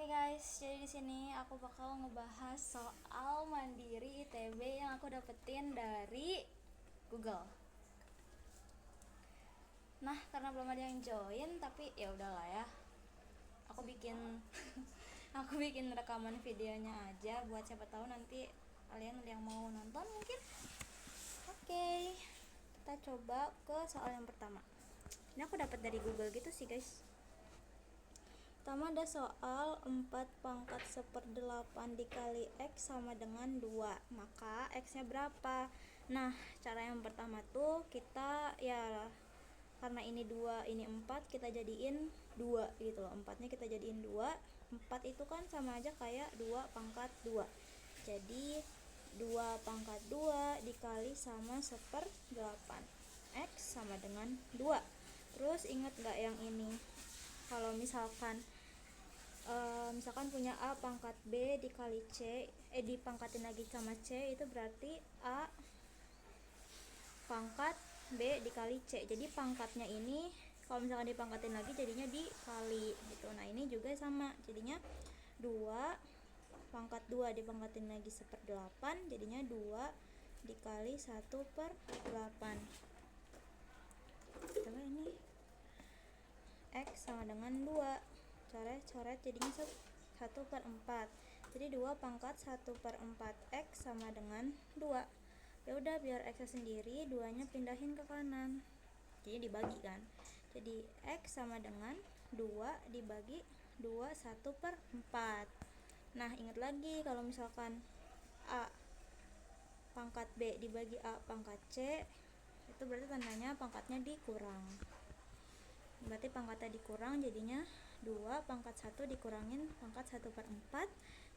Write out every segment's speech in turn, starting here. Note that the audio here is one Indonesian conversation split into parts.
Guys, jadi di sini aku bakal ngebahas soal mandiri ITB yang aku dapetin dari Google. Nah, karena belum ada yang join, tapi ya udahlah ya. Aku bikin aku bikin rekaman videonya aja buat siapa tahu nanti kalian ada yang mau nonton mungkin. Oke, kita coba ke soal yang pertama. Ini aku dapat dari Google gitu sih, guys. Pertama ada soal 4 pangkat 1/8 dikali X sama dengan 2, maka X nya berapa? Nah, cara yang pertama tuh kita ya, karena ini 2 ini 4, kita jadiin 2 gitu loh. 4 nya kita jadiin 2. 4 itu kan sama aja kayak 2 pangkat 2. Jadi 2 pangkat 2 dikali sama 1/8, X sama dengan 2. Terus ingat gak yang ini? Kalau misalkan punya A pangkat B dikali C, dipangkatin lagi sama C, itu berarti A pangkat B dikali C. Jadi pangkatnya ini kalau misalkan dipangkatin lagi jadinya dikali gitu. Nah, ini juga sama, jadinya 2 pangkat 2 dipangkatin lagi 1/8, jadinya 2 dikali 1/8. Setelah ini X sama dengan 2, coret jadinya 1/4. Jadi 2 pangkat 1/4 X sama dengan 2. Ya udah, biar X sendiri, 2 nya pindahin ke kanan, jadi dibagi kan. Jadi X sama dengan 2 dibagi 2 1/4. Nah, ingat lagi kalau misalkan A pangkat B dibagi A pangkat C, itu berarti tandanya pangkatnya dikurang. Berarti pangkatnya dikurang, jadinya 2 pangkat 1 dikurangin pangkat 1/4,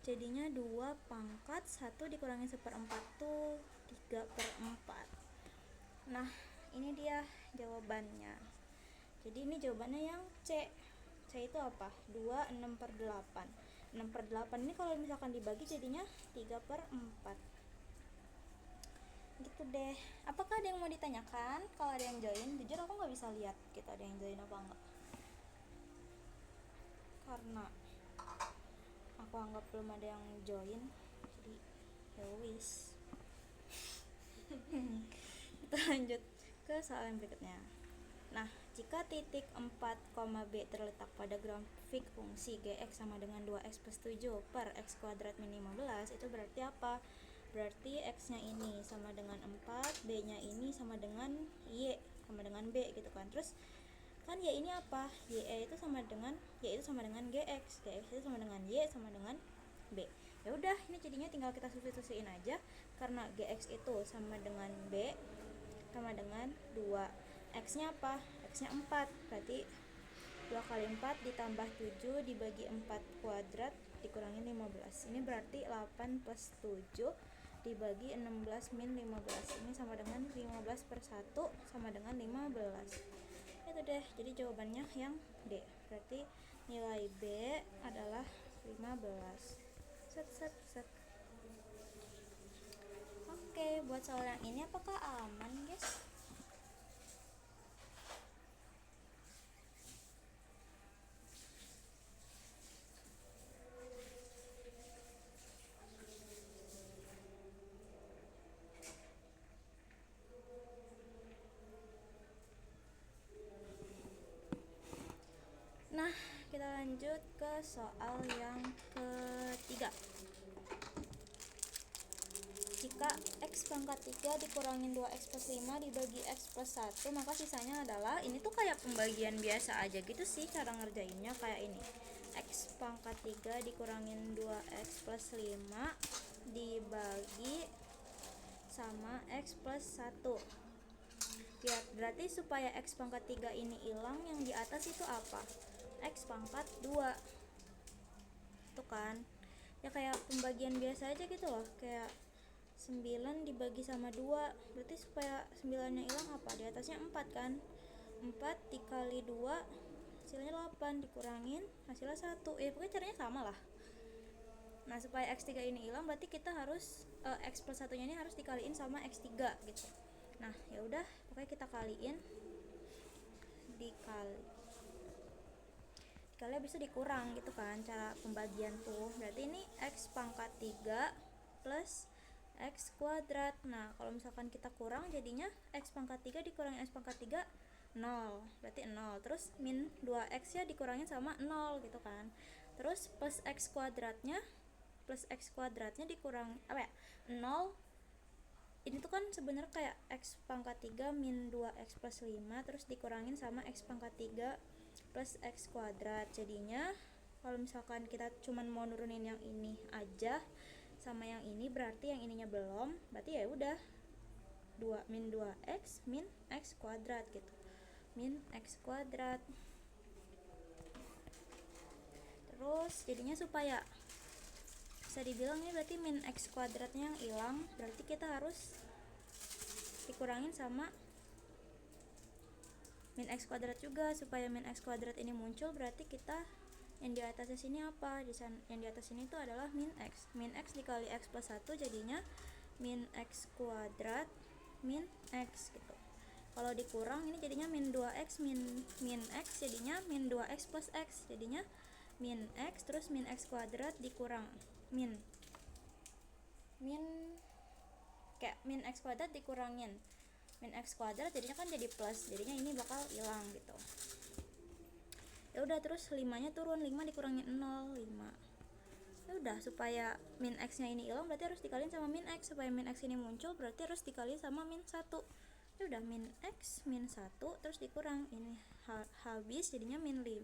jadinya 2 pangkat 1 dikurangin 1/4 tuh 3/4. Nah, ini dia jawabannya. Jadi ini jawabannya yang C. C itu apa? 2 6/8. 6/8 ini kalau misalkan dibagi jadinya 3/4. Gitu deh. Apakah ada yang mau ditanyakan? Kalau ada yang join, jujur aku nggak bisa lihat gitu ada yang join apa enggak, karena aku anggap belum ada yang join, jadi ya wis. Kita lanjut ke soal yang berikutnya. Nah, jika titik 4, B terletak pada grafik fungsi Gx sama dengan 2x plus 7 per x kuadrat min 15, itu berarti apa? Berarti x nya ini sama dengan 4, b nya ini sama dengan y sama dengan b gitu kan. Terus kan y ini apa? Y itu sama dengan gx, gx itu sama dengan y sama dengan b. Ya udah, ini jadinya tinggal kita substitusiin aja, karena gx itu sama dengan b sama dengan 2. X nya apa? X nya 4, berarti 2 kali 4 ditambah 7 dibagi 4 kuadrat dikurangin 15. Ini berarti 8 plus 7 dibagi 16 min 15. Ini sama dengan 15/1 sama dengan 15. Itu deh, jadi jawabannya yang D. Berarti nilai B adalah 15. Set. Oke, buat soal yang ini apakah aman, guys? Nah, kita lanjut ke soal yang ketiga. Jika x pangkat 3 dikurangin 2x plus 5 dibagi x plus 1, maka sisanya adalah, ini tuh kayak pembagian biasa aja gitu sih cara ngerjainnya, kayak ini. X pangkat 3 dikurangin 2x plus 5 dibagi sama x plus 1. Ya, berarti supaya x pangkat 3 ini hilang, yang di atas itu apa? X pangkat 2. Itu kan ya kayak pembagian biasa aja gitu loh, kayak 9 dibagi sama 2, berarti supaya 9 nya hilang apa? Di atasnya 4 kan. 4 dikali 2 hasilnya 8, dikurangin hasilnya 1. Ya pokoknya caranya sama lah. Nah, supaya x3 ini hilang berarti kita harus x plus 1 nya ini harus dikaliin sama x3 gitu. Nah, ya udah, pokoknya kita kaliin, dikali habis itu dikurang gitu kan cara pembagian tuh. Berarti ini x pangkat 3 plus x kuadrat. Nah kalau misalkan kita kurang jadinya x pangkat 3 dikurangin x pangkat 3 0, berarti 0. Terus min 2x ya dikurangin sama 0 gitu kan. Terus plus x kuadratnya dikurang apa ya, 0. Ini tuh kan sebenarnya kayak x pangkat 3 min 2x plus 5 terus dikurangin sama x pangkat 3 plus x kuadrat. Jadinya kalau misalkan kita cuman mau nurunin yang ini aja sama yang ini, berarti yang ininya belum, berarti ya udah 2 min 2x min x kuadrat gitu, min x kuadrat. Terus jadinya supaya bisa dibilang ini berarti min x kuadratnya yang hilang, berarti kita harus dikurangin sama min x kuadrat juga. Supaya min x kuadrat ini muncul berarti kita yang di atasnya sini apa? Yang di atas sini itu adalah min x. Min x dikali x plus 1 jadinya min x kuadrat min x gitu. Kalau dikurang ini jadinya min 2x min x jadinya min 2x plus x. Jadinya min x terus min x kuadrat dikurang min kayak min x kuadrat dikurangin min x kuadrat jadinya kan jadi plus. Jadinya ini bakal hilang gitu. Ya udah terus 5-nya turun, 5 dikurangin 0, 5. Ya udah supaya min x-nya ini hilang berarti harus dikaliin sama min x. Supaya min x ini muncul berarti harus dikaliin sama min 1. Ya udah min x min 1 terus dikurang ini habis jadinya min 5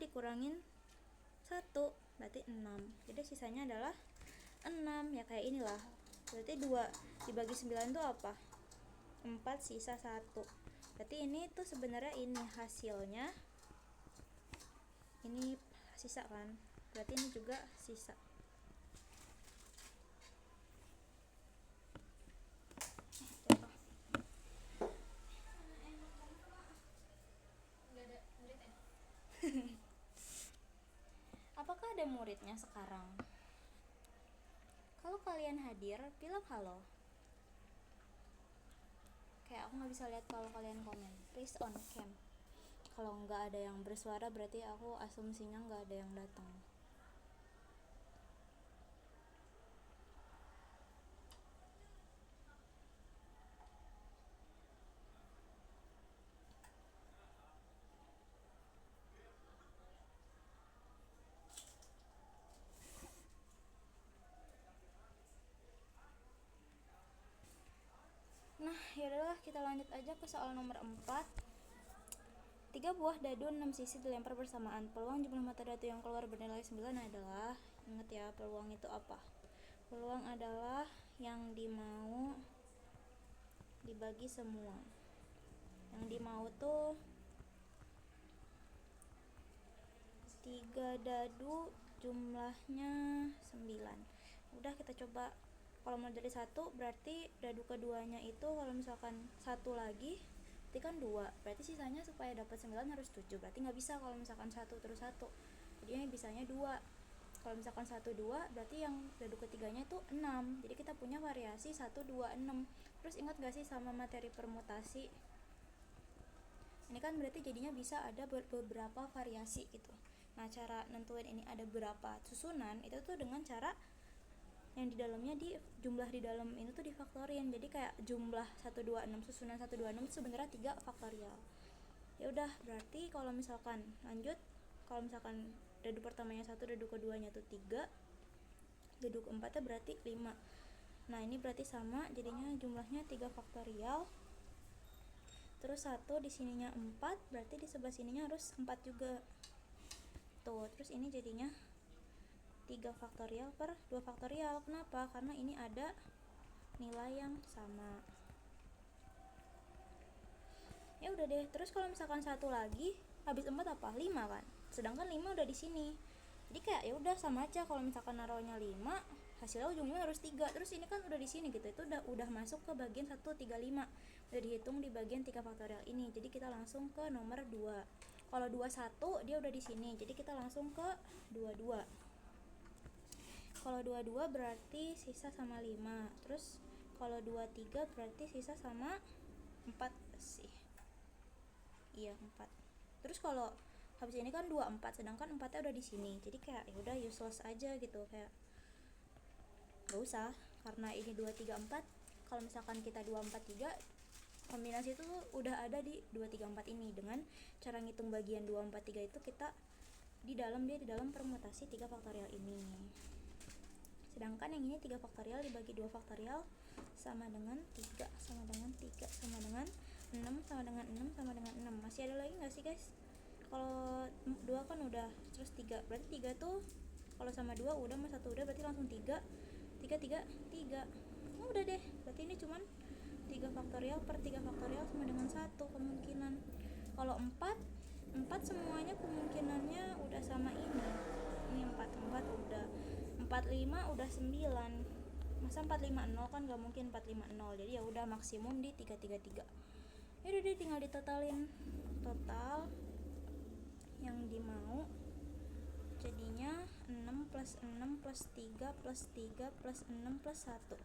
dikurangin 1 berarti 6. Jadi sisanya adalah 6 ya kayak inilah. Berarti 2 dibagi 9 itu apa? 4 sisa 1. Berarti ini tuh sebenarnya ini hasilnya. Ini sisa kan? Berarti ini juga sisa. Apakah ada muridnya sekarang? Kalau kalian hadir, bilang halo. Kayak aku nggak bisa lihat kalau kalian komen. Please on cam. Kalau nggak ada yang bersuara berarti aku asumsinya nggak ada yang datang. Nah, yaudahlah kita lanjut aja ke soal nomor 4. 3 buah dadu 6 sisi dilempar bersamaan. Peluang jumlah mata dadu yang keluar bernilai 9 adalah, ingat ya, peluang itu apa? Peluang adalah yang dimau dibagi semua. Yang dimau tuh 3 dadu jumlahnya 9. Udah kita coba. Kalau mulai dari 1 berarti dadu keduanya itu kalau misalkan 1 lagi berarti kan 2. Berarti sisanya supaya dapat 9 harus 7. Berarti nggak bisa kalau misalkan 1 terus 1. Jadinya bisanya 2. Kalau misalkan 1 2 berarti yang dadu ketiganya itu 6. Jadi kita punya variasi 1 2 6. Terus ingat gak sih sama materi permutasi? Ini kan berarti jadinya bisa ada beberapa variasi gitu. Nah, cara nentuin ini ada berapa susunan itu tuh dengan cara yang di dalamnya jumlah di dalam ini tuh difaktorin. Jadi kayak jumlah 126 susunan 126 itu sebenarnya 3 faktorial. Ya udah, berarti kalau misalkan lanjut, kalau misalkan dadu pertamanya 1, dadu keduanya tuh 3, dadu keempatnya berarti 5. Nah, ini berarti sama, jadinya jumlahnya 3 faktorial. Terus 1 di sininya 4, berarti di sebelah sininya harus 4 juga. Tuh, terus ini jadinya 3 faktorial per 2 faktorial. Kenapa? Karena ini ada nilai yang sama. Ya udah deh. Terus kalau misalkan 1 lagi habis 4 apa? 5 kan. Sedangkan 5 udah di sini. Jadi kayak ya udah sama aja, kalau misalkan naruhnya 5, hasilnya ujungnya harus 3. Terus ini kan udah di sini gitu. Itu udah masuk ke bagian 1 3 5. Udah dihitung di bagian 3 faktorial ini. Jadi kita langsung ke nomor 2. Kalau 21 dia udah di sini. Jadi kita langsung ke 22. Kalau 22 berarti sisa sama 5. Terus kalau 23 berarti sisa sama 4 sih. Iya, 4. Terus kalau habis ini kan 24, sedangkan 4-nya udah di sini, jadi kayak ya udah useless aja gitu, kayak gak usah, karena ini 2 3 4. Kalau misalkan kita 2 4 3, kombinasi itu udah ada di 2 3 4 ini. Dengan cara ngitung bagian 2 4 3 itu kita di dalam permutasi 3 faktorial ini. Sedangkan yang ini 3 faktorial dibagi 2 faktorial sama dengan 3, sama dengan 3, sama dengan 6, sama dengan 6, sama dengan 6. Masih ada lagi gak sih guys? Kalau 2 kan udah, terus 3, berarti 3 tuh kalau sama 2 udah, sama 1 udah, berarti langsung 3. 3, 3, 3. Oh, udah deh, berarti ini cuman 3 faktorial per 3 faktorial sama dengan 1 kemungkinan. Kalau 4 semuanya kemungkinannya udah sama ini 4 udah, 45 udah 9. Masa 450 kan gak mungkin 450, jadi ya udah maksimum di 333. Ya udah deh, tinggal ditotalin total yang dimau, jadinya 6 plus 6 plus 3 plus 3 plus 6 plus 1,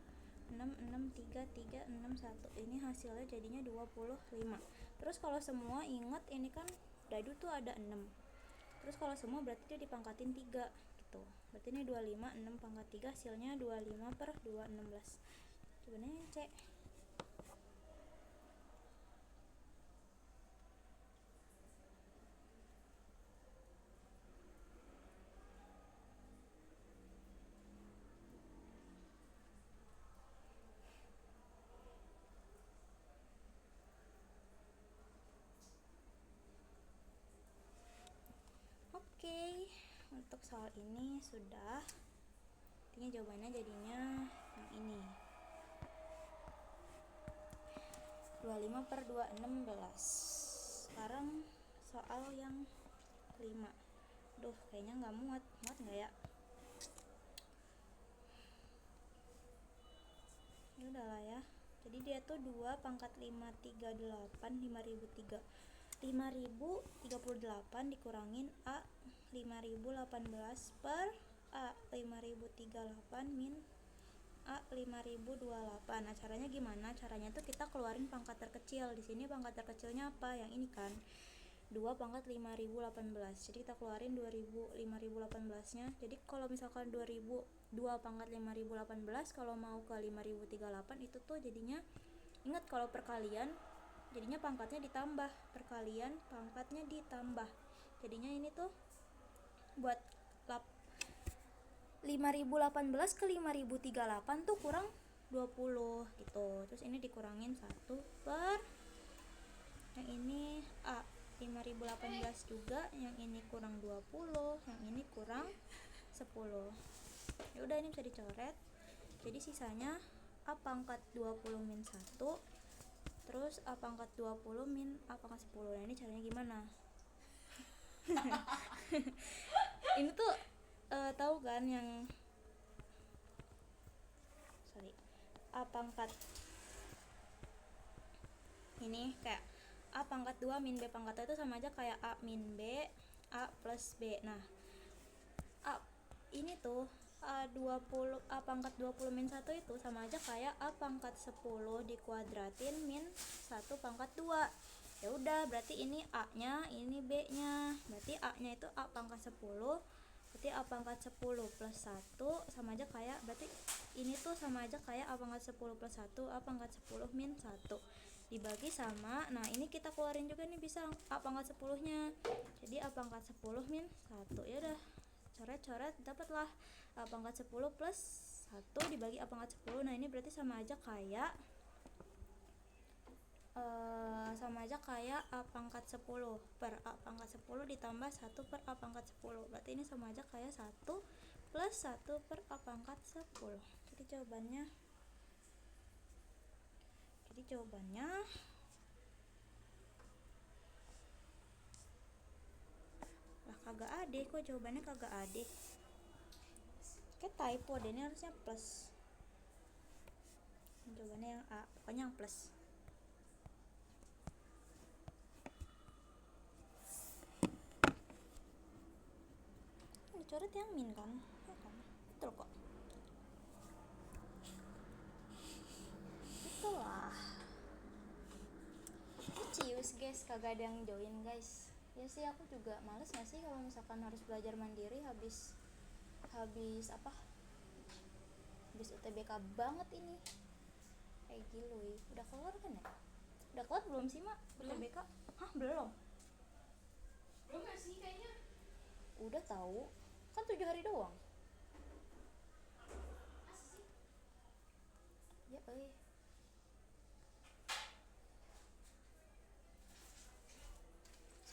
6 6 3 3 6 1. Ini hasilnya jadinya 25. Terus kalau semua ingat ini kan dadu tuh ada 6. Terus kalau semua berarti dia dipangkatin 3 gitu. Berarti ini 25, 6 pangkat 3 hasilnya 25 per 2, 16. Coba nih cek. Oke, untuk soal ini sudah. Artinya jawabannya jadinya yang ini. 25 per 2, 16. Sekarang soal yang 5. Duh, kayaknya nggak muat nggak ya? Ya udahlah ya. Jadi dia tuh 2 pangkat 538, 5003. 5038 dikurangin A 5018 per A 5038 min A 5028. Nah, caranya gimana? Caranya tuh kita keluarin pangkat terkecil. Di sini pangkat terkecilnya apa? Yang ini kan. 2 pangkat 5018. Jadi kita keluarin 5018-nya. Jadi kalau misalkan 2 pangkat 5018 kalau mau ke 5038 itu tuh jadinya, ingat kalau perkalian jadinya pangkatnya ditambah, perkalian pangkatnya ditambah. Jadinya ini tuh buat 5018 ke 5038 tuh kurang 20 gitu. Terus ini dikurangin 1 per yang ini A 5018 juga, yang ini kurang 20, yang ini kurang 10. Ya udah, ini bisa dicoret. Jadi sisanya A pangkat 20 min 1, terus A pangkat 20 min A pangkat 10. Nah, ini caranya gimana? Ini tuh tahu kan yang A pangkat ini kayak A pangkat 2 min B pangkat 2 itu sama aja kayak A min B, A plus B. Nah, A ini tuh A pangkat 20 min 1 itu sama aja kayak A pangkat 10 dikuadratin min 1 pangkat 2. Ya udah, berarti ini A-nya, ini B-nya. Berarti A-nya itu A pangkat 10. Berarti A pangkat 10 plus 1 sama aja kayak, berarti ini tuh sama aja kayak A pangkat 10 plus 1, A pangkat 10 min 1 dibagi sama, nah ini kita keluarin juga nih, bisa A pangkat 10-nya. Jadi A pangkat 10 min 1. Ya udah, coret-coret, dapatlah A pangkat 10 plus 1 dibagi A pangkat 10. Nah, ini berarti sama aja kayak A pangkat 10 per A pangkat 10 ditambah 1 per A pangkat 10. Berarti ini sama aja kayak 1 plus 1 per A pangkat 10. Jadi jawabannya lah kagak ada kok, jawabannya kagak ada. Kayak typo deh, ini harusnya plus. Jawabannya yang A, pokoknya yang plus. Dicoret yang min kan? Ya kan? Betul kok. Itulah. Cius guys, kagak ada yang join guys. Ya sih, aku juga males nggak sih kalau misalkan harus belajar mandiri habis apa, habis UTBK banget ini. Gila, udah keluar kan ya? Udah keluar belum sih Mak? Belum. UTBK? Hah, belum? Belum gak sih kayaknya? Udah tahu, kan 7 hari doang. Masa sih? Ya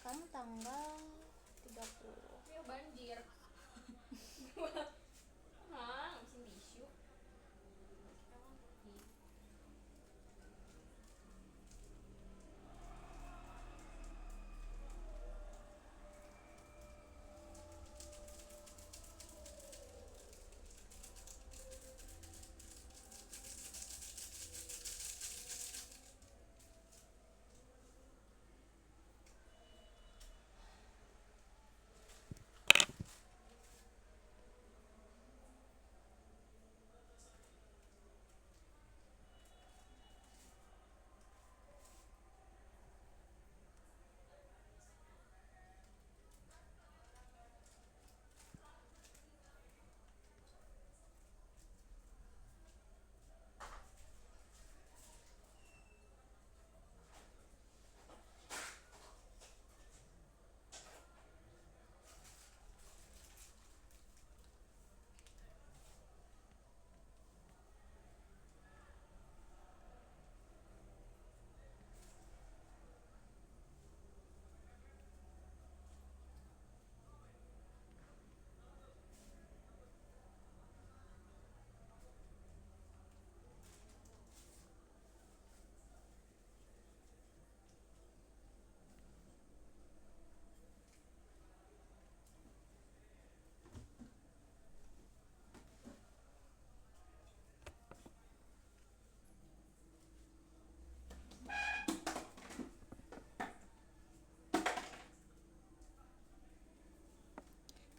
sekarang tanggal 30. Ya banjir. Nah, mesin tisu. Kita kan pergi.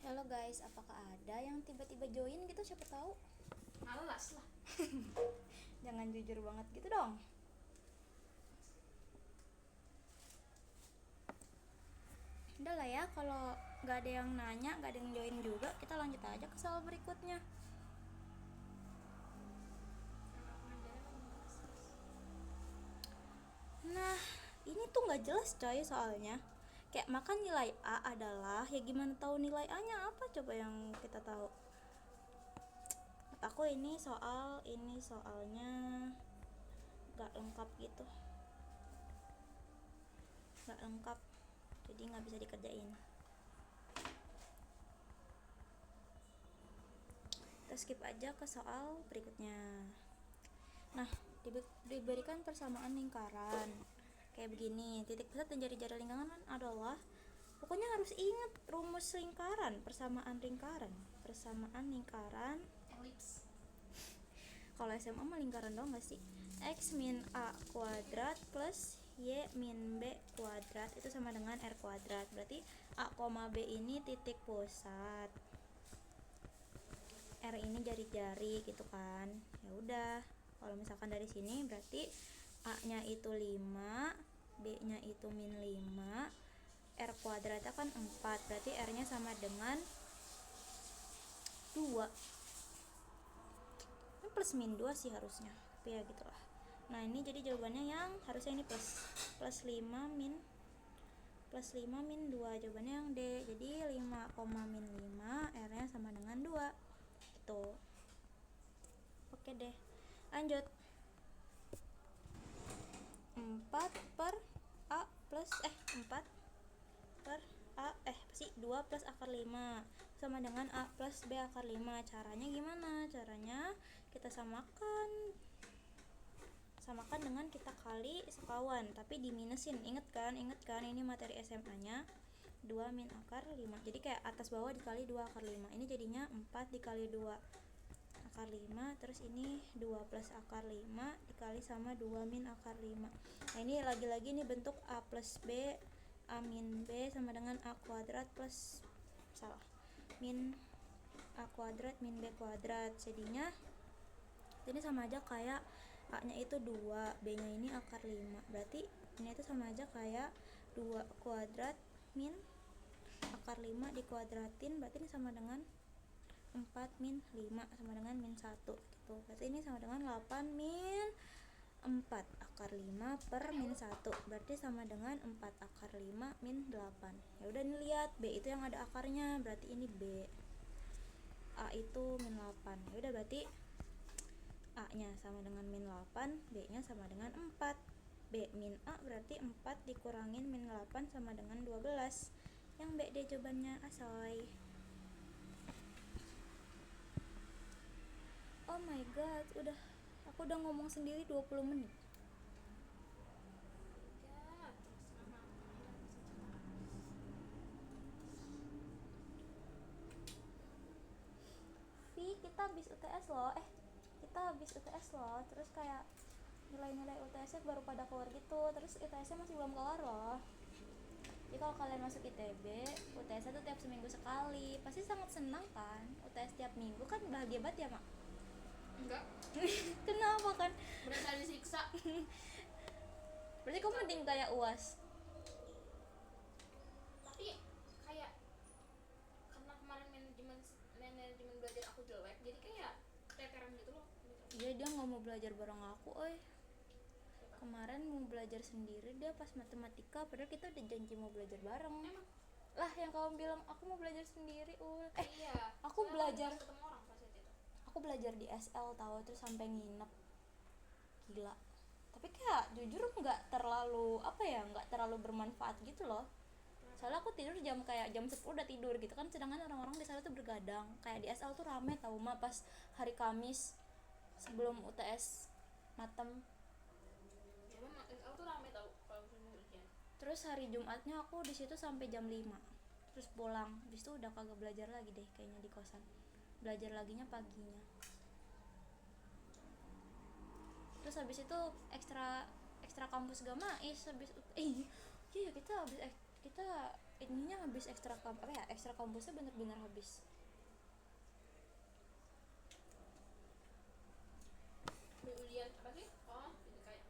Halo guys, apakah ada yang tiba-tiba join gitu, siapa tahu? Malas lah. Jangan jujur banget gitu dong. Udah lah ya, kalau nggak ada yang nanya, nggak ada yang join juga, kita lanjut aja ke soal berikutnya. Nah, ini tuh nggak jelas coy soalnya. Kayak makan nilai A adalah, ya gimana tahu nilai A-nya apa coba yang kita tahu? Aku ini soalnya nggak lengkap gitu, nggak lengkap, jadi nggak bisa dikerjain. Kita skip aja ke soal berikutnya. Nah, diberikan persamaan lingkaran kayak begini. Titik pusat dan jari-jari lingkaran adalah, pokoknya harus ingat rumus lingkaran, persamaan lingkaran. Elips. Kalau SMA mah lingkaran dong gak sih? X min A kuadrat plus Y min B kuadrat itu sama dengan R kuadrat. Berarti A, B ini titik pusat, R ini jari-jari gitu kan. Ya udah, kalau misalkan dari sini berarti A-nya itu 5, B-nya itu min 5, R kuadratnya kan 4, berarti R-nya sama dengan 2. Ini plus min 2 sih harusnya, tapi ya gitulah. Nah ini jadi jawabannya yang harusnya ini plus 5 min 2, jawabannya yang D. Jadi 5, min 5, R-nya sama dengan 2 gitu. Oke deh, lanjut. 4 per A plus 4 per A pasti 2 plus akar 5 sama dengan A plus B akar 5. Caranya gimana? Caranya kita samakan dengan kita kali sekawan, tapi diminusin. Inget kan ini materi SMA nya 2 min akar 5, jadi kayak atas bawah dikali 2 akar 5. Ini jadinya 4 dikali 2 akar 5, terus ini 2 plus akar 5 dikali sama 2 min akar 5. Nah ini lagi-lagi ini bentuk A plus B, A min B sama dengan A kuadrat plus min A kuadrat min B kuadrat. Jadinya ini sama aja kayak A nya itu 2, B nya ini akar 5, berarti ini itu sama aja kayak 2 kuadrat min akar 5 dikuadratin, berarti ini sama dengan 4 min 5 sama dengan min 1 gitu. Berarti ini sama dengan 8 min 4 akar 5 per min 1, berarti sama dengan 4 akar 5 min 8. Ya udah nih lihat, B itu yang ada akarnya, berarti ini B. A itu min 8. Ya udah berarti A nya sama dengan min 8, B nya sama dengan 4. B min A berarti 4 dikurangin min 8 sama dengan 12. Yang B deh jawabannya, asoy. Oh my god, aku udah ngomong sendiri 20 menit. Ya, terus mama. Vi, kita habis UTS loh. Terus kayak nilai-nilai UTS-nya baru pada keluar gitu. Terus UTS-nya masih belum keluar loh. Jadi kalau kalian masuk ITB, UTS-nya tuh tiap seminggu sekali. Pasti sangat senang kan? UTS tiap minggu kan bahagia banget ya, Mak? Enggak, Kenapa kan? berasa disiksa. Berarti kamu mending kayak UAS. Tapi kayak karena kemarin manajemen belajar aku jelek, jadi kayak keteteran gitu loh. Iya, dia nggak mau belajar bareng aku, kemarin mau belajar sendiri dia pas matematika, padahal kita udah janji mau belajar bareng. Emang? Lah, yang kamu bilang aku mau belajar sendiri, Iya. aku soalnya belajar pas ketemu orang pas itu. aku belajar di SL tahu, terus sampai nginep, gila. Tapi kayak jujur nggak terlalu bermanfaat gitu loh. Soalnya aku tidur kayak jam 10 udah tidur gitu kan, sedangkan orang-orang di sana tuh bergadang. Kayak di SL tuh rame tau mah pas hari Kamis sebelum UTS matem. Ya memang SL tuh rame tau kalau misalnya ujian. Terus hari Jumatnya aku di situ sampai jam 5. Terus pulang. Habis itu udah kagak belajar lagi deh kayaknya di kosan. Belajar laginya paginya. Terus habis itu ekstra kampus Gamais habis iya kita ininya habis ekstra kampusnya bener-bener habis. Ujian apa sih? Oh, ini kayak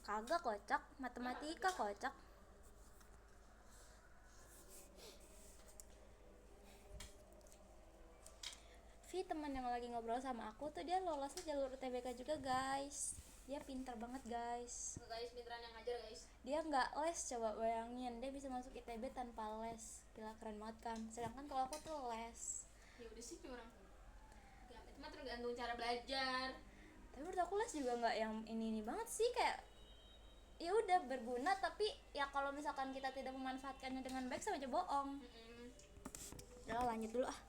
Kagak, kocak, matematika kocak. Vi, teman yang lagi ngobrol sama aku tuh dia lolosnya jalur UTBK juga guys. Dia pintar banget guys. guys, pinteran yang ngajar guys. Dia nggak les, coba bayangin, dia bisa masuk ITB tanpa les. Gila, keren banget kan. Sedangkan kalau aku tuh les. Ya udah sih orang. Itu mah tergantung cara belajar. Tapi menurut aku les juga nggak yang ini banget sih, kayak ya udah berguna, tapi ya kalau misalkan kita tidak memanfaatkannya dengan baik sama aja bohong. Udah lanjut dulu ah.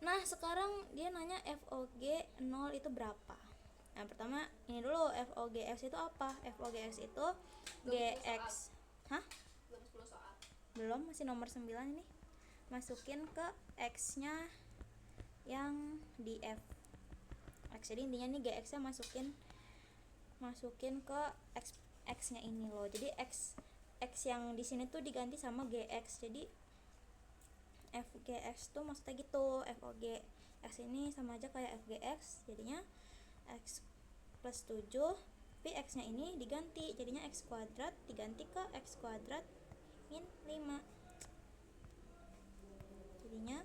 Nah sekarang dia nanya FOG 0 itu berapa. Yang pertama ini dulu, FOGX itu apa? FOGX itu GX. Hah? Belum 10 soal. Belum, masih nomor 9 ini. Masukin ke X nya yang di F. X, jadi intinya nih GX nya masukin ke X nya ini loh. Jadi X yang di sini tuh diganti sama GX. Jadi FGX tuh maksudnya gitu. FOGX ini sama aja kayak FGX, jadinya X plus 7, tapi X nya ini diganti, jadinya X kuadrat diganti ke X kuadrat min 5, jadinya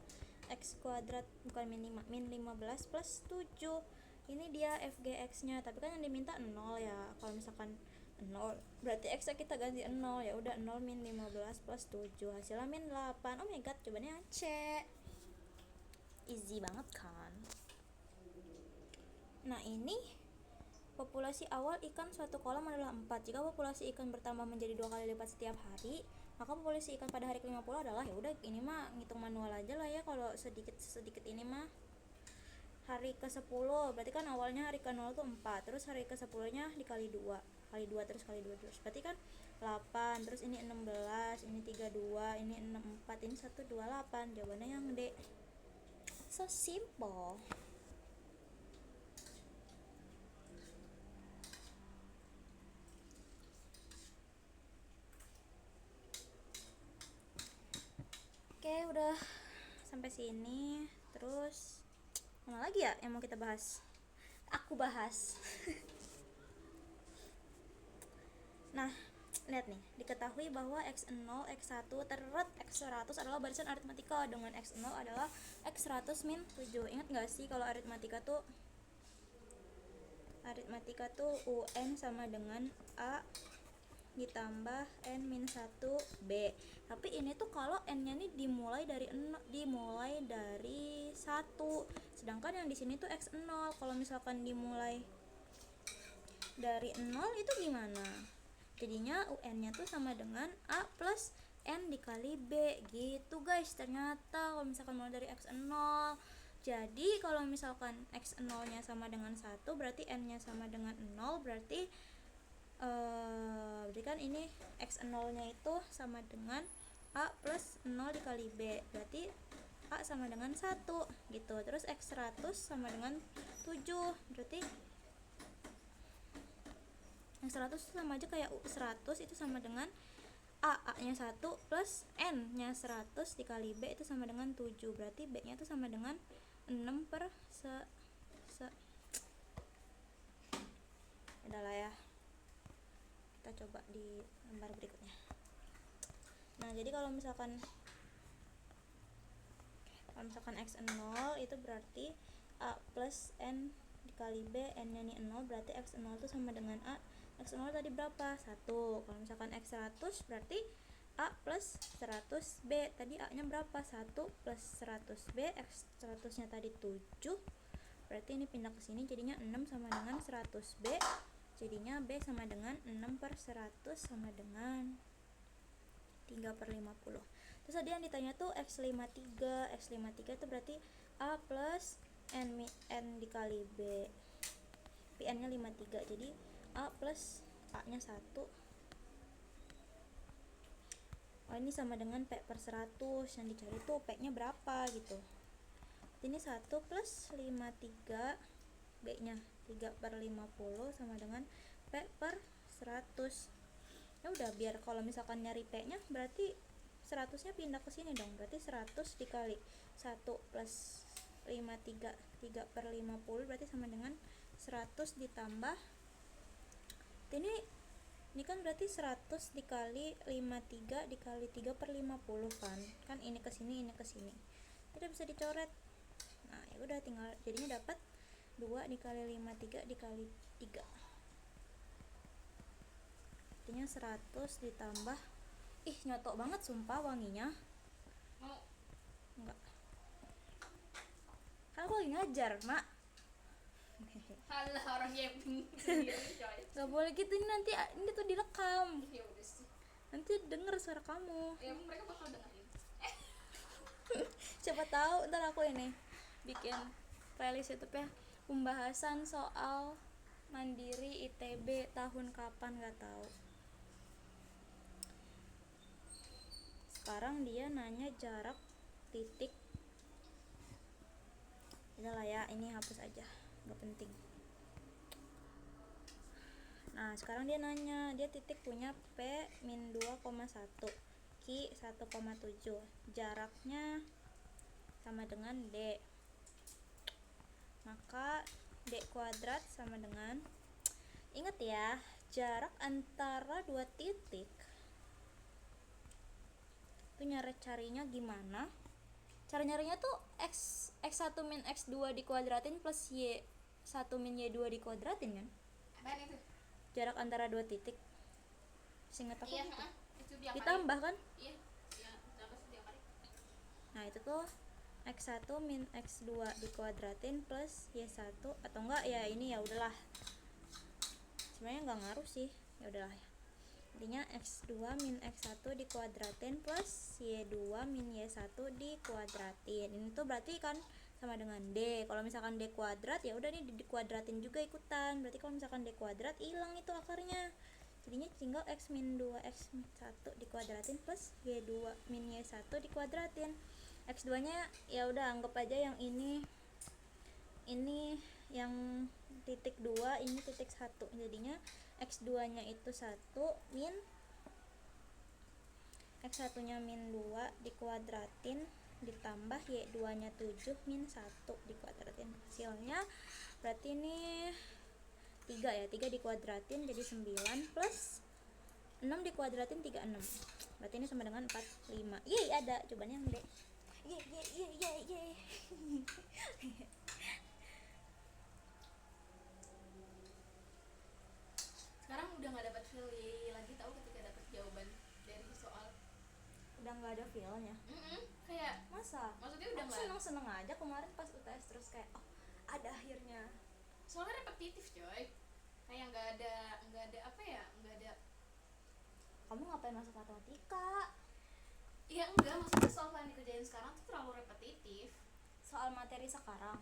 X kuadrat bukan min 5, min 15 plus 7. Ini dia FGX nya, tapi kan yang diminta 0 ya. Kalau misalkan 0 berarti X nya kita ganti 0, ya udah 0 min 15 plus 7 hasilnya min 8. Oh my god, jawabannya C. Easy banget kan. Nah ini populasi awal ikan suatu kolam adalah 4. Jika populasi ikan bertambah menjadi 2 kali lipat setiap hari, maka populasi ikan pada hari ke-50 adalah, ya udah ini mah ngitung manual aja lah ya. Kalau sedikit ini mah hari ke-10 berarti kan awalnya hari ke-0 tuh 4, terus hari ke-10 nya dikali 2 terus kali 2 terus berarti kan 8, terus ini 16, ini 32, ini 64, ini 128. Jawabannya yang D. So simple. Oke, udah sampai sini. Terus mana lagi ya yang mau kita bahas? Aku bahas. Nah, lihat nih, diketahui bahwa x0, x1, terut x100 adalah barisan aritmatika dengan x0 adalah x100 min 7. Ingat gak sih kalau aritmatika tuh UN sama dengan A ditambah N min 1 B. Tapi ini tuh kalau N nya nih dimulai dari 1, sedangkan yang di sini tuh x0. Kalau misalkan dimulai dari 0 itu gimana? Jadinya UN nya tuh sama dengan A plus N dikali B gitu guys. Ternyata kalau misalkan mulai dari x0, jadi kalau misalkan x0 nya sama dengan 1 berarti N nya sama dengan 0, berarti kan ini x0 nya itu sama dengan A plus 0 dikali B, berarti A sama dengan 1 gitu. Terus x100 sama dengan 7, berarti x100 sama aja kayak U100, itu sama dengan A nya 1 plus N nya 100 dikali B itu sama dengan 7, berarti B nya itu sama dengan 6 per adalah ya. Kita coba di lembar berikutnya. Nah, jadi kalau misalkan x0 itu berarti A plus N dikali B, N nya nih 0, berarti x0 itu sama dengan A. X0 tadi berapa? 1. Kalau misalkan x100 berarti A plus 100 B, tadi A nya berapa? 1 plus 100 B, x100 nya tadi 7, berarti ini pindah ke sini jadinya 6 sama dengan 100 B, jadinya B sama dengan 6 per 100 sama dengan 3/50. Terus tadi yang ditanya tuh x53 itu berarti A plus N dikali B, N nya 53, jadi A plus A nya 1. Oh, ini sama dengan P per 100, yang dicari tuh P nya berapa gitu. Ini 1 plus 53, B nya 3/50 sama dengan P per 100. Ya udah, biar kalau misalkan nyari P nya berarti 100 nya pindah ke sini dong, berarti 100 dikali 1 plus 53 3/50 berarti sama dengan 100 ditambah ini kan berarti 100 dikali 53 dikali 3/50 kan ini ke sini tidak bisa dicoret. Nah, ya udah, tinggal jadinya dapat 2 dikali 53 dikali 3, artinya 100 ditambah, ih nyotok banget sumpah wanginya. Mau Enggak, kan aku lagi ngajar mak. halah orang gaping sendiri coy. Gak boleh gitu, ini tuh direkam, Ya udah sih. nanti denger suara kamu. Ya mereka bakal dengerin. Siapa tahu ntar aku ini bikin playlist YouTube ya, pembahasan soal mandiri ITB tahun kapan gak tahu. Sekarang dia nanya jarak titik, udahlah ya, ini hapus aja, gak penting. Nah, sekarang dia nanya, dia titik punya P min 2,1, Q 1,7, jaraknya sama dengan D, maka D kuadrat sama dengan, ingat ya, jarak antara dua titik itu carinya gimana? Cara nyarinya tuh x1 min x2 dikuadratin plus y1 min y2 dikuadratin kan? Apaan itu? Jarak antara dua titik, seingat aku Iya, gitu. itu dia Ditambah kan? Iya, ya, tambah dia kali. Nah, itu tuh x1 min x2 dikuadratin plus y1, atau enggak ya ini, ya udahlah. Sebenarnya enggak ngaruh sih. Ya udahlah. Intinya x2 min x1 dikuadratin plus y2 min y1 dikuadratin. Ini tuh berarti kan sama dengan D. Kalau misalkan D kuadrat ya udah nih dikuadratin juga ikutan. Berarti kalau misalkan D kuadrat hilang itu akarnya. Jadinya tinggal x min 2 x min 1 dikuadratin plus y2 min y1 dikuadratin. X2 nya ya udah anggap aja yang ini yang titik 2, ini titik 1. Jadinya x2 nya itu 1 min x1 nya min 2 dikuadratin ditambah y2 nya 7 min 1 dikuadratin. Hasilnya berarti ini 3 ya, 3 dikuadratin jadi 9 plus 6 dikuadratin 36. Berarti ini sama dengan 45. Yeay, ada. Cobaan yang gede. Yeay, yeay, yeay, yeay, yeay. Sekarang udah nggak dapat feel lagi tahu ketika dapat jawaban dari soal. Udah nggak ada feel-nya. Kayak Masa? maksudnya udah Aku nggak. seneng aja kemarin pas UTS terus kayak oh, ada akhirnya. Soalnya repetitif coy. Kayak nggak ada apa ya, nggak ada. Kamu ngapain masuk matematika? Ya enggak, maksudnya soal yang dikerjain sekarang tuh terlalu repetitif. Soal materi sekarang.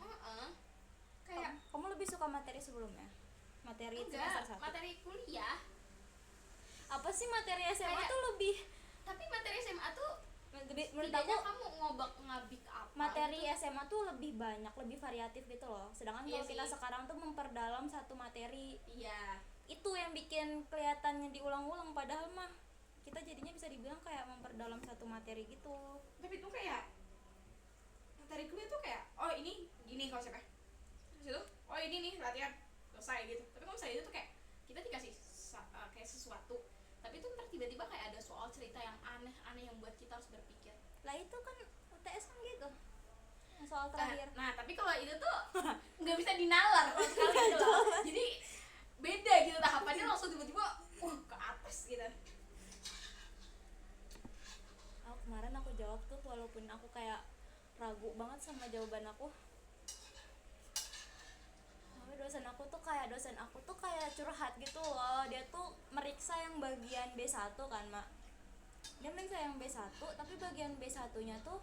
Kayak Kamu lebih suka materi sebelumnya? Materi enggak, semester 1. materi kuliah. Apa sih materi SMA Kayak- tuh lebih Tapi materi SMA tuh menurut setidaknya aku kamu ngabik apa materi gitu. SMA tuh lebih banyak, lebih variatif gitu loh. Sedangkan Iya kalau kita sih. sekarang tuh memperdalam satu materi. Iya. Itu yang bikin kelihatannya diulang-ulang padahal mah kita jadinya bisa dibilang kayak memperdalam satu materi gitu. Tapi tuh kayak materi kuliah tuh kayak oh ini gini konsepnya. Terus itu oh ini nih latihan selesai gitu. Tapi kalau misalnya itu tuh kayak kita dikasih kayak sesuatu, tapi tuh ntar tiba-tiba kayak ada soal cerita yang aneh-aneh yang buat kita harus berpikir. Lah itu kan UTS kan gitu. Yang soal terakhir. Nah tapi kalau itu tuh nggak bisa dinalar sama sekali gitu loh. Jadi beda gitu tahapannya, langsung tiba-tiba ke atas gitu. Kemarin aku jawab tuh walaupun aku kayak ragu banget sama jawaban aku. Tapi dosen aku tuh kayak curhat gitu loh. Dia tuh meriksa yang bagian B1 kan, Mak. Dia meriksa yang B1, tapi bagian B1-nya tuh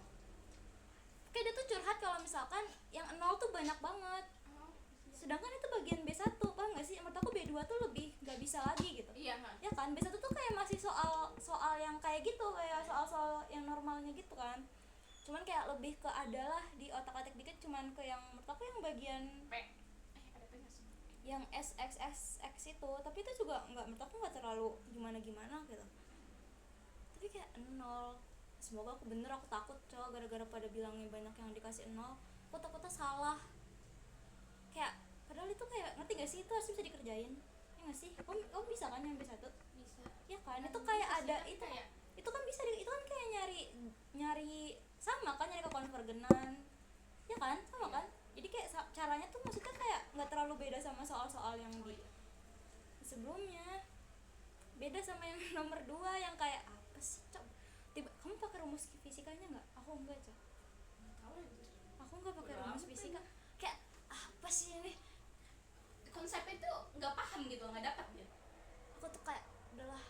kayak dia tuh curhat kalau misalkan yang 0 tuh banyak banget. Sedangkan itu bagian B1, paham gak sih? Menurut aku B2 tuh lebih gak bisa lagi gitu. Iya Ya kan, B1 tuh kayak masih soal yang kayak gitu, kayak soal-soal yang normalnya gitu kan. Cuman kayak lebih ke adalah di otak-atik dikit, cuman ke yang menurut aku yang bagian ada P nggak sih? yang SXSX itu, tapi itu juga menurut aku nggak terlalu gimana gitu. Tapi kayak 0. Semoga aku bener, aku takut coba gara-gara pada bilangnya banyak yang dikasih 0, aku takutnya salah. Kayak padahal itu kayak ngerti gak sih, itu harus bisa dikerjain. Ya nggak sih? Kamu bisa kan yang B1? Bisa. Ya kan, itu kayak Bisa sih, ada tapi itu kayak itu kan bisa itu kan kayak nyari sama kan, nyari kekonvergenan. Ya kan? Sama kan? Jadi kayak caranya tuh maksudnya kayak nggak terlalu beda sama soal-soal yang di sebelumnya. Beda sama yang nomor 2 yang kayak apa sih, Cok? Kamu pakai rumus fisikanya nggak? Aku enggak, Cok. tahu lah gitu. Aku nggak pakai rumus fisika. Kayak apa sih ini? Konsepnya tuh nggak paham gitu, nggak dapat gitu. Aku tuh kayak udahlah,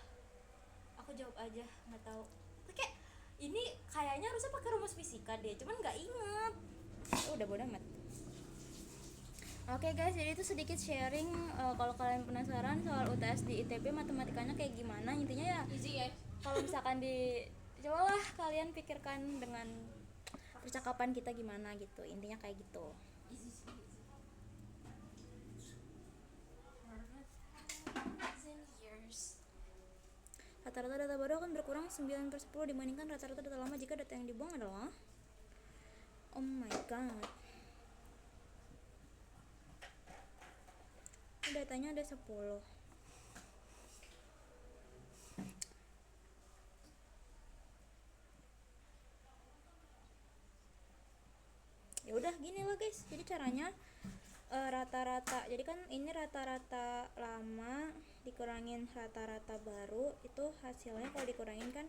aku jawab aja, nggak tahu. Kayak ini kayaknya harusnya pakai rumus fisika deh, cuman nggak inget. Udah bodo amat. Oke guys, jadi itu sedikit sharing. Kalau kalian penasaran soal UTS di ITB matematikanya kayak gimana, intinya ya Easy ya. kalau misalkan cobalah kalian pikirkan dengan percakapan kita gimana gitu, intinya kayak gitu. Easy sih. Rata-rata data baru akan berkurang 9/10 dibandingkan rata-rata data lama jika data yang dibuang adalah oh my god, datanya ada 10. Ya udah gini lah guys, jadi caranya rata-rata, jadi kan ini rata-rata lama dikurangin rata-rata baru, itu hasilnya kalau dikurangin kan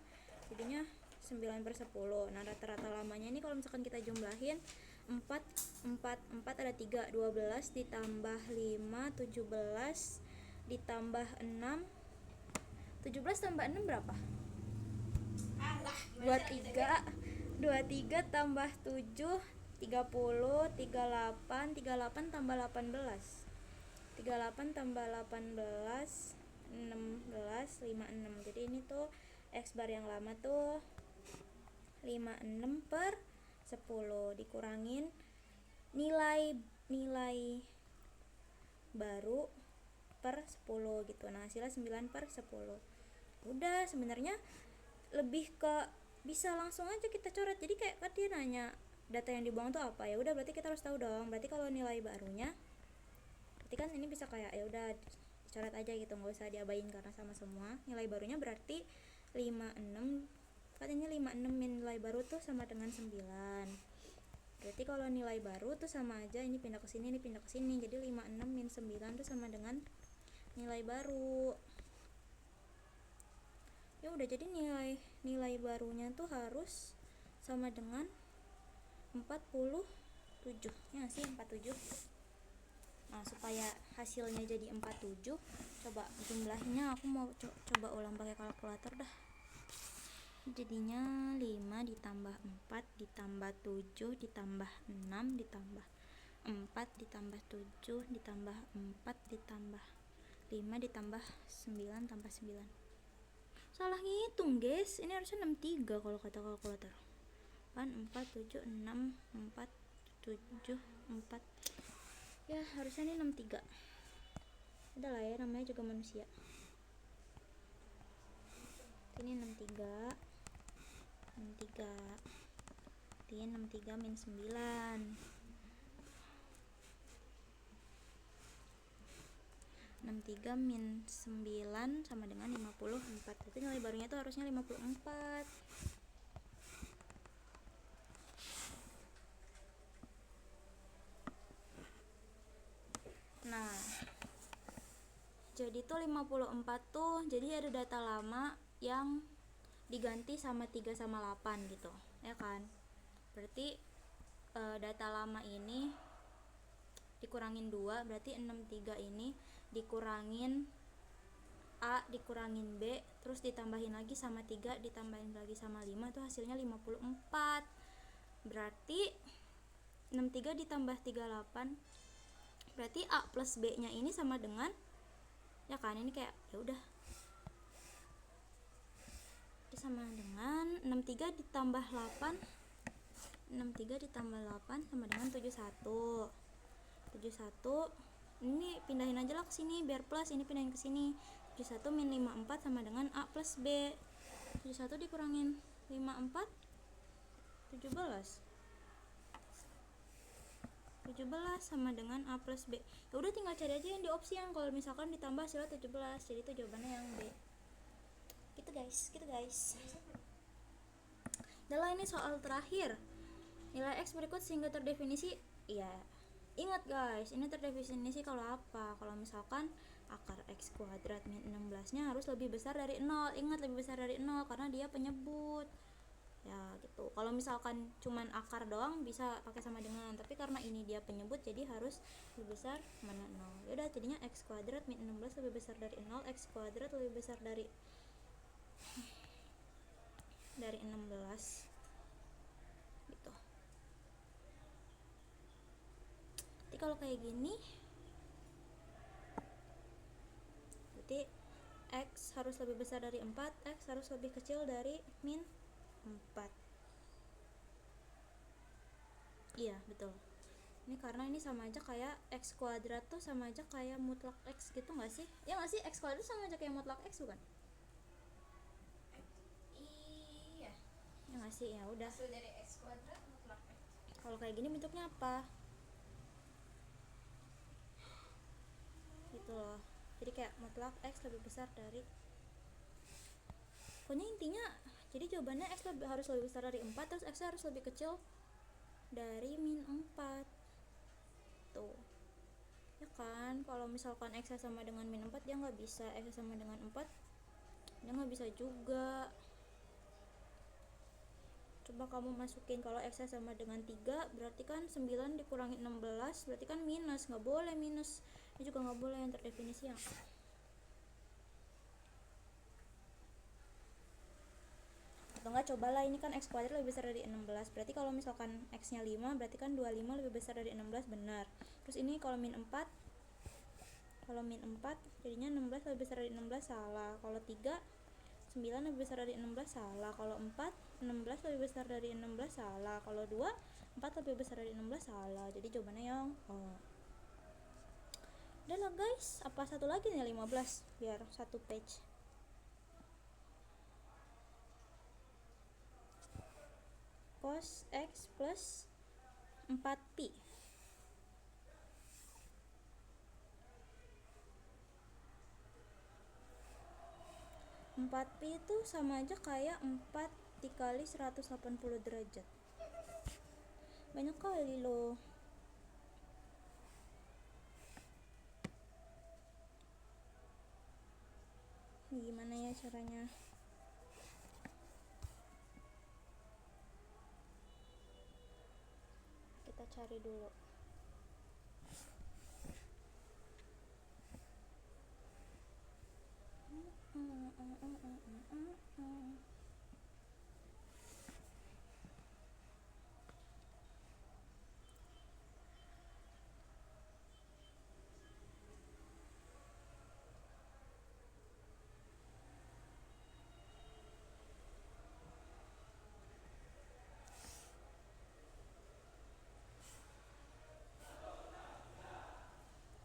jadinya 9/10. Nah rata-rata lamanya ini kalau misalkan kita jumlahin 4 ada 3, 12 ditambah 5, 17 ditambah 6, 17 tambah 6 berapa? 23 tambah 7 30, 38 tambah 18, 38 tambah 18 16, 56. Jadi ini tuh X bar yang lama tuh 56/10 dikurangin nilai baru per 10 gitu. Nah hasilnya 9/10. Udah, sebenarnya lebih ke bisa langsung aja kita coret. Jadi kayak kan dia nanya data yang dibuang tuh apa, ya udah berarti kita harus tahu dong. Berarti kalau nilai barunya, berarti kan ini bisa kayak ya udah coret aja gitu, nggak usah diabain karena sama semua. Nilai barunya berarti 56, katanya 56 min nilai baru tuh sama dengan 9. Berarti kalau nilai baru tuh sama aja, ini pindah ke sini, ini pindah ke sini, jadi 56 min 9 tuh sama dengan nilai baru. Ya udah, jadi nilai barunya tuh harus sama dengan 47. Ya sih 47. Nah, supaya hasilnya jadi 47, coba jumlahnya aku mau coba ulang pakai kalkulator dah. Jadinya 5 ditambah 4 ditambah 7 ditambah 6 ditambah 4 ditambah 7 ditambah 4 ditambah 5 ditambah 9 tambah 9. Salah ngitung guys, ini harusnya 63 kalau kata kalkulator kan. 4, 7, 6, 4, 7, 4, ya harusnya ini 63. Udah lah ya, namanya juga manusia. Ini 63 ini 63 min 9, 63 min 9 sama dengan 54. Berarti nilai barunya tuh harusnya 54. Nah, jadi tuh 54 tuh, jadi ada data lama yang diganti sama 3 sama 8 gitu, ya kan? Berarti data lama ini dikurangin 2, berarti 63 ini dikurangin A dikurangin B, terus ditambahin lagi sama 3, ditambahin lagi sama 5, tuh hasilnya 54. Berarti 63 ditambah 38, berarti A plus B nya ini sama dengan, ya kan, ini kayak ya udah sama dengan 63 ditambah 8, 63 ditambah 8 sama dengan 71. 71 ini pindahin aja lah ke sini biar plus, ini pindahin ke sini. 71 min 54 sama dengan A plus B. 71 dikurangin 54, 17 sama dengan A plus B. Ya udah, tinggal cari aja yang di opsi yang kalau misalkan ditambah hasilnya 17. Jadi itu jawabannya yang B. Gitu guys. Adalah ini soal terakhir. Nilai X berikut sehingga terdefinisi. Iya, ingat guys, ini terdefinisi kalau apa? Kalau misalkan akar X kuadrat min 16 nya harus lebih besar dari 0. Ingat, lebih besar dari 0 karena dia penyebut. Ya gitu. Kalau misalkan cuman akar doang bisa pakai sama dengan, tapi karena ini dia penyebut jadi harus lebih besar mana 0. Yaudah, jadinya X kuadrat min 16 lebih besar dari 0, X kuadrat lebih besar dari 16 gitu. Jadi kalau kayak gini berarti X harus lebih besar dari 4, X harus lebih kecil dari min 4. Iya betul, ini karena ini sama aja kayak X kuadrat tuh sama aja kayak mutlak X gitu gak sih? Ya gak sih, X kuadrat sama aja kayak mutlak X bukan? Iya. Ya nggak sih, ya udah. Hasil dari X kuadrat mutlak X. Kalau kayak gini bentuknya apa? Gitu loh. Jadi kayak mutlak X lebih besar dari. Pokoknya intinya, jadi jawabannya X harus lebih besar dari 4, terus X harus lebih kecil dari min 4. Tuh. Ya kan, kalau misalkan X sama dengan min 4 dia nggak bisa, X sama dengan 4 dia nggak bisa juga. Coba kamu masukin kalau X sama dengan 3, berarti kan 9 dikurangi 16, berarti kan minus, nggak boleh minus. Ini juga nggak boleh yang terdefinisi yang atau enggak, cobalah ini kan X kuadrat lebih besar dari 16, berarti kalau misalkan X nya 5, berarti kan 25 lebih besar dari 16, benar. Terus ini kalau min 4 jadinya 16 lebih besar dari 16, salah. Kalau 3, 9 lebih besar dari 16, salah. Kalau 4, 16 lebih besar dari 16, salah. Kalau 2, 4 lebih besar dari 16, salah. Jadi jawabannya yang udah lah guys, apa satu lagi nih 15 biar satu page. Cos X plus 4pi. 4pi itu sama aja kayak 4 dikali 180 derajat. Banyak kali loh. Gimana ya caranya? Kita cari dulu.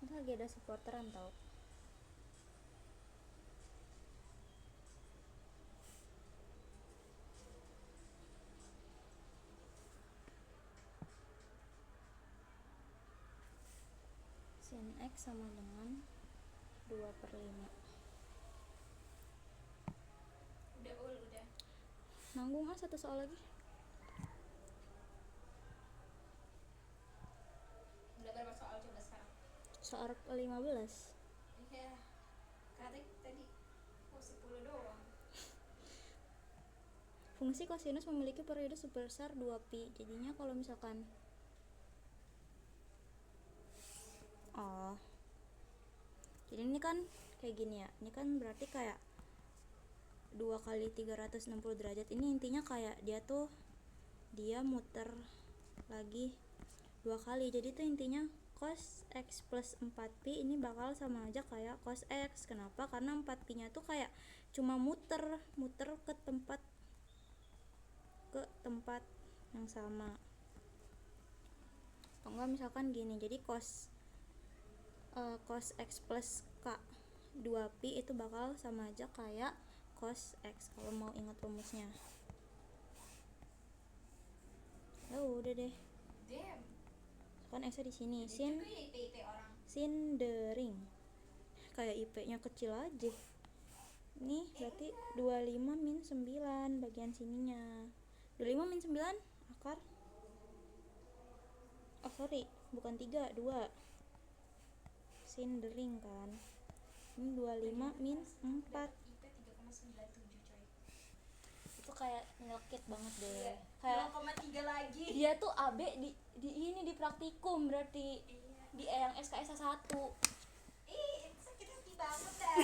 Ini lagi ada supporteran tau. Sin X sama dengan 2/5. Udah. Nanggung satu soal lagi. Udah berapa soal coba sekarang? Soal 15. Iya. Tadi 10 doang. Fungsi kosinus memiliki periode sebesar 2pi. Jadinya kalau misalkan jadi ini kan kayak gini ya. Ini kan berarti kayak 2 kali 360 derajat. Ini intinya kayak dia muter lagi 2 kali. Jadi itu intinya cos X plus 4pi ini bakal sama aja kayak cos X. Kenapa? Karena 4pi nya tuh kayak cuma muter ke tempat yang sama. Atau enggak misalkan gini, jadi cos X plus K 2pi itu bakal sama aja kayak cos X kalau mau ingat rumusnya. Udah deh. Damn. Kan X di sini. Juga ya IT orang. Sin the ring. Kayak IP-nya kecil aja. Nih berarti 25 min 9 bagian sininya. 25 min 9 akar. Bukan 3, 2. Sin the ring kan. Ini 25 min 4. IP 3,97 coy. Itu kayak nyelekit banget deh. Iya. Kayak 0,3 lagi. dia tuh AB di praktikum berarti. Iya. Di yang SKS 1. Sakit hati banget dah.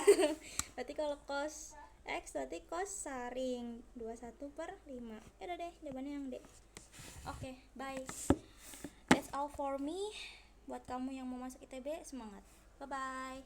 Berarti kalau cos X berarti cos saring 21/5. Ya udah deh, jawabannya yang D. Oke, bye. That's all for me. Buat kamu yang mau masuk ITB, semangat. Bye bye.